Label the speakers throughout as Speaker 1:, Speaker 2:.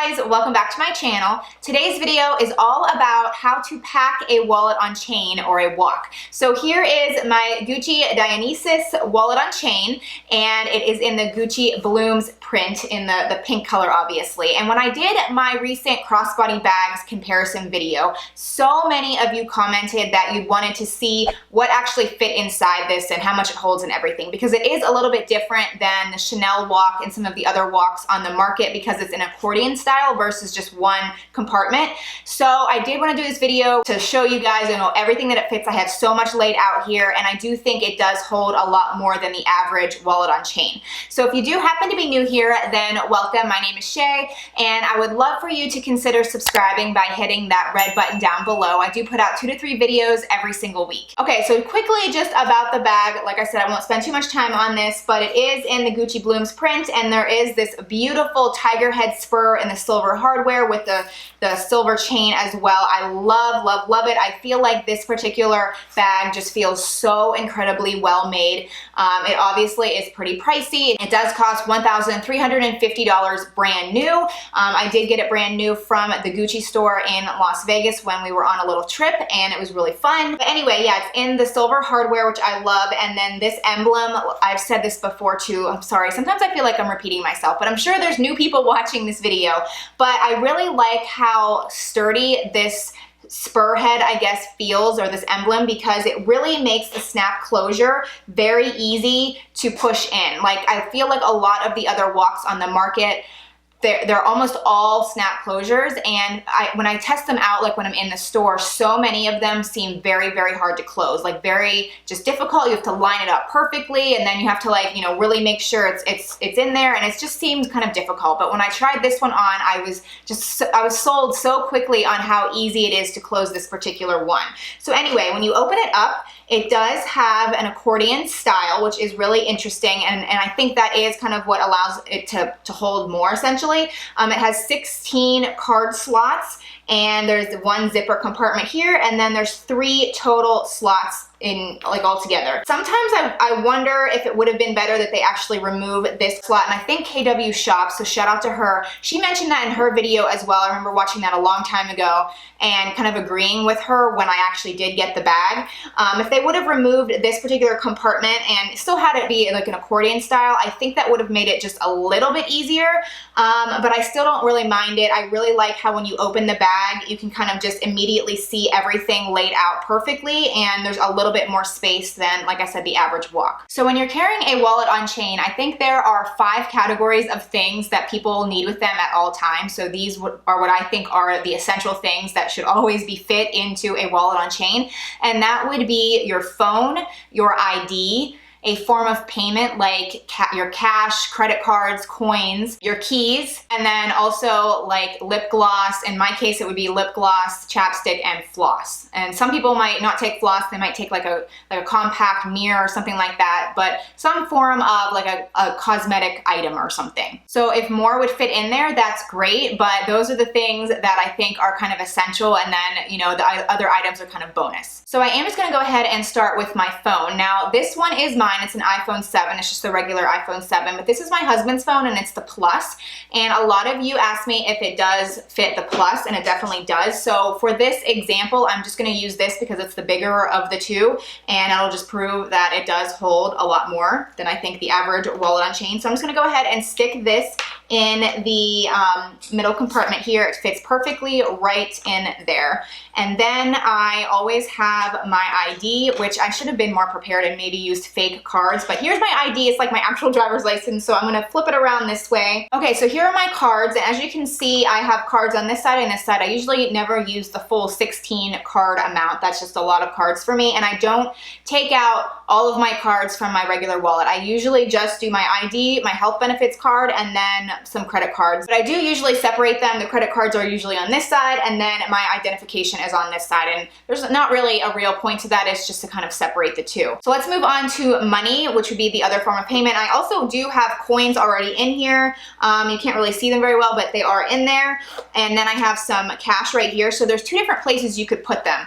Speaker 1: guys, welcome back to my channel. Today's video is all about how to pack a wallet on chain or a WOC. So here is my Gucci Dionysus wallet on chain, and it is in the Gucci Blooms print in the pink color, obviously. And when I did my recent crossbody bags comparison video, so many of you commented that you wanted to see what actually fit inside this and how much it holds and everything, because it is a little bit different than the Chanel WOC and some of the other WOCs on the market because it's an accordion style versus just one compartment. So I did want to do this video to show you guys, everything that it fits. I have so much laid out here, and I do think it does hold a lot more than the average wallet on chain. So if you do happen to be new here, then welcome. My name is Shay, and I would love for you to consider subscribing by hitting that red button down below. I do put out 2 to 3 videos every single week. Okay, so quickly just about the bag. Like I said, I won't spend too much time on this, but it is in the Gucci Blooms print, and there is this beautiful tiger head spur in the silver hardware with the silver chain as well. I love, love, love it. I feel like this particular bag just feels so incredibly well made. It obviously is pretty pricey. It does cost $1,350 brand new. I did get it brand new from the Gucci store in Las Vegas when we were on a little trip, and it was really fun. But anyway, yeah, it's in the silver hardware, which I love. And then this emblem, I've said this before too. I'm sorry. Sometimes I feel like I'm repeating myself, but I'm sure there's new people watching this video. But I really like how sturdy this spur head, I guess, feels, or this emblem, because it really makes the snap closure very easy to push in. Like, I feel like a lot of the other WOCs on the market, they're almost all snap closures, and when I test them out, like when I'm in the store, so many of them seem very, very hard to close, like very just difficult. You have to line it up perfectly, and then you have to, like, really make sure it's in there, and it just seems kind of difficult. But when I tried this one on, I was sold so quickly on how easy it is to close this particular one. So anyway, when you open it up, it does have an accordion style, which is really interesting, and I think that is kind of what allows it to hold more, essentially. It has 16 card slots, and there's 1 zipper compartment here, and then there's 3 total slots in, like, all together. Sometimes I wonder if it would have been better that they actually remove this slot, and I think KW shops, so shout out to her. She mentioned that in her video as well. I remember watching that a long time ago and kind of agreeing with her when I actually did get the bag. If they would have removed this particular compartment and still had it be like an accordion style, I think that would have made it just a little bit easier, but I still don't really mind it. I really like how when you open the bag, you can kind of just immediately see everything laid out perfectly, and there's a little bit more space than, like I said, the average WOC. So when you're carrying a wallet on chain, I think there are 5 categories of things that people need with them at all times. So these are what I think are the essential things that should always be fit into a wallet on chain, and that would be your phone, your ID, a form of payment like your cash, credit cards, coins, your keys, and then also like lip gloss. In my case, it would be lip gloss, chapstick, and floss. And some people might not take floss, they might take like a compact mirror or something like that, but some form of like a cosmetic item or something. So if more would fit in there, that's great, but those are the things that I think are kind of essential, and then, the other items are kind of bonus. So I am just gonna go ahead and start with my phone. Now, this one is mine. It's an iPhone 7. It's just the regular iPhone 7, but this is my husband's phone, and it's the Plus. And a lot of you asked me if it does fit the Plus, and it definitely does. So for this example, I'm just going to use this because it's the bigger of the two, and it'll just prove that it does hold a lot more than I think the average wallet on chain. So I'm just going to go ahead and stick this in the middle compartment here. It fits perfectly right in there. And then I always have my ID, which I should have been more prepared and maybe used fake cards, but here's my ID. It's like my actual driver's license, so I'm gonna flip it around this way. Okay, so here are my cards, and as you can see, I have cards on this side and this side. I usually never use the full 16 card amount. That's just a lot of cards for me, and I don't take out all of my cards from my regular wallet. I usually just do my ID, my health benefits card, and then some credit cards. But I do usually separate them. The credit cards are usually on this side, and then my identification is on this side, and there's not really a real point to that. It's just to kind of separate the two. So let's move on to money, which would be the other form of payment. I also do have coins already in here. You can't really see them very well, but they are in there. And then I have some cash right here. So there's 2 different places you could put them.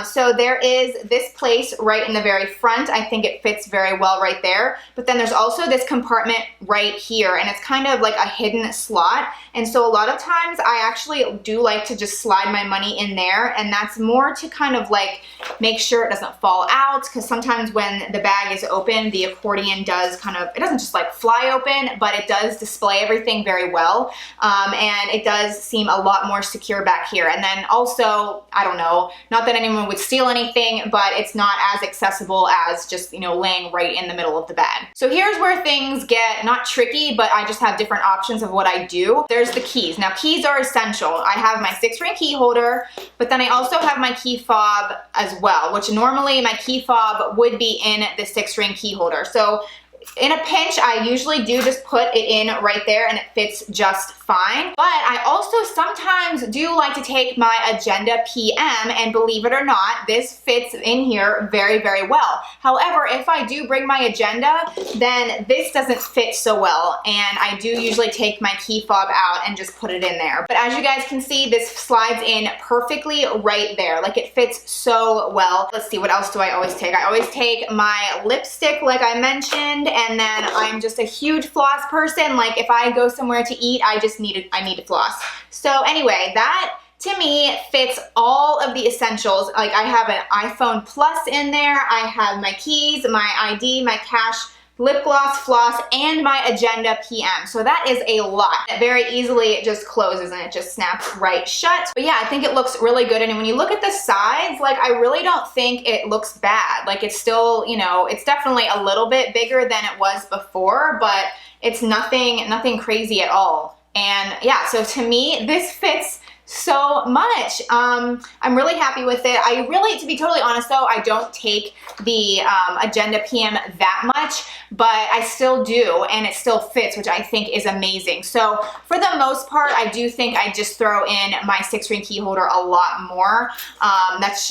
Speaker 1: So there is this place right in the very front front, I think it fits very well right there. But then there's also this compartment right here, and it's kind of like a hidden slot. And so a lot of times I actually do like to just slide my money in there, and that's more to kind of like make sure it doesn't fall out, because sometimes when the bag is open, the accordion does kind of, it doesn't just like fly open, but it does display everything very well. And it does seem a lot more secure back here. And then also, I don't know, not that anyone would steal anything, but it's not as accessible as just, you know, laying right in the middle of the bag. So here's where things get not tricky, but I just have different options of what I do. There's the keys. Now, keys are essential. I have my 6-ring key holder, but then I also have my key fob as well, which normally my key fob would be in the 6-ring key holder. So in a pinch, I usually do just put it in right there and it fits just fine. But I also sometimes do like to take my Agenda PM, and believe it or not, this fits in here very, very well. However, if I do bring my Agenda, then this doesn't fit so well, and I do usually take my key fob out and just put it in there. But as you guys can see, this slides in perfectly right there. Like, it fits so well. Let's see, what else do I always take? I always take my lipstick, like I mentioned, and then I'm just a huge floss person. Like, if I go somewhere to eat, I need to floss. So anyway, that to me fits all of the essentials. Like, I have an iPhone Plus in there, I have my keys, my ID, my cash, lip gloss, floss, and my Agenda PM. So that is a lot. Very easily it just closes and it just snaps right shut. But yeah, I think it looks really good. And when you look at the sides, like, I really don't think it looks bad. Like, it's still, you know, it's definitely a little bit bigger than it was before, but it's nothing crazy at all. And yeah, so to me, this fits so much. I'm really happy with it. I really, to be totally honest though, I don't take the Agenda PM that much, but I still do, and it still fits, which I think is amazing. So for the most part, I do think I just throw in my 6-ring key holder a lot more. It's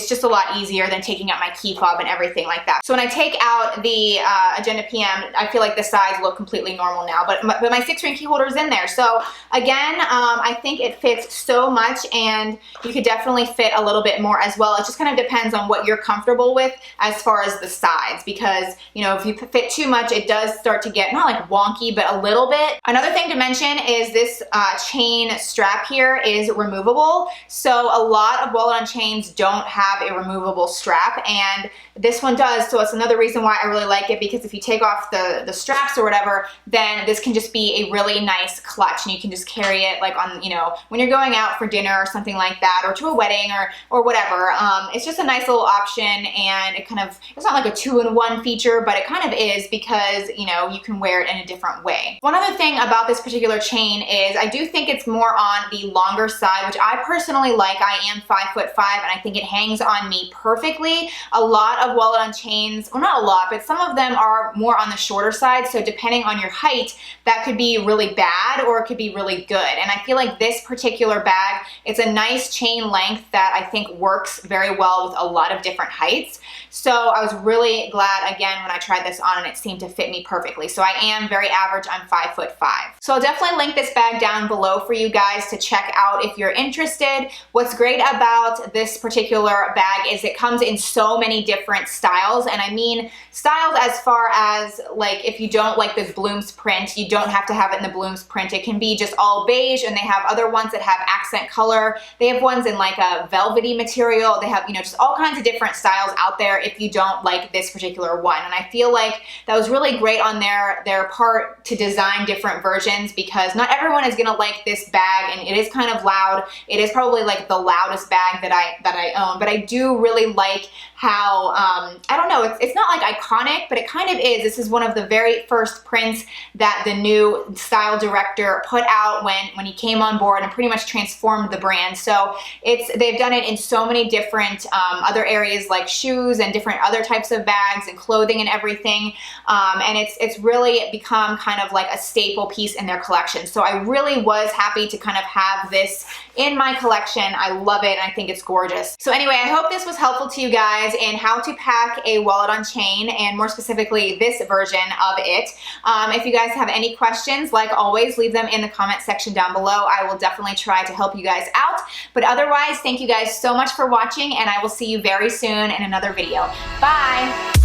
Speaker 1: just a lot easier than taking out my key fob and everything like that. So when I take out the Agenda PM, I feel like the sides look completely normal now, but my 6-ring key holder is in there. So again, I think it fits so much, and you could definitely fit a little bit more as well. It just kind of depends on what you're comfortable with as far as the sides, because, you know, if you fit too much, it does start to get not like wonky, but a little bit. Another thing to mention is this chain strap here is removable. So a lot of wallet on chains don't have a removable strap, and this one does. So it's another reason why I really like it, because if you take off the straps or whatever, then this can just be a really nice clutch, and you can just carry it like on, you know, when you're going out for dinner or something like that, or to a wedding or whatever. It's just a nice little option, and it kind of, it's not like a 2-in-1 feature, but it kind of is, because, you know, you can wear it in a different way. One other thing about this particular chain is I do think it's more on the longer side, which I personally like. I am 5'5", and I think it hangs on me perfectly. A lot of wallet on chains, well, not a lot, but some of them are more on the shorter side. So depending on your height, that could be really bad or it could be really good. And I feel like this particular bag, it's a nice chain length that I think works very well with a lot of different heights. So I was really glad, again, when I tried this on, and it seemed to fit me perfectly. So I am very average, I'm 5'5". So I'll definitely link this bag down below for you guys to check out if you're interested. What's great about this particular bag is it comes in so many different styles, and I mean styles as far as, like, if you don't like this blooms print, you don't have to have it in the blooms print. It can be just all beige, and they have other ones that have accent color. They have ones in like a velvety material. They have, you know, just all kinds of different styles out there if you don't like this particular one. And I feel like that was really great on their part to design different versions, because not everyone is gonna like this bag, and it is kind of loud. It is probably like the loudest bag that I own, but I do really like how, I don't know, it's not like iconic, but it kind of is. This is one of the very first prints that the new style director put out when he came on board and pretty much transformed the brand. So they've done it in so many different other areas, like shoes and different other types of bags and clothing and everything. And it's really become kind of like a staple piece in their collection. So I really was happy to kind of have this in my collection. I love it, and I think it's gorgeous. So anyway, I hope this was helpful to you guys in how to pack a wallet on chain, and more specifically this version of it. If you guys have any questions, like always, leave them in the comment section down below. I will definitely try to help you guys out. But otherwise, thank you guys so much for watching, and I will see you very soon in another video. Bye!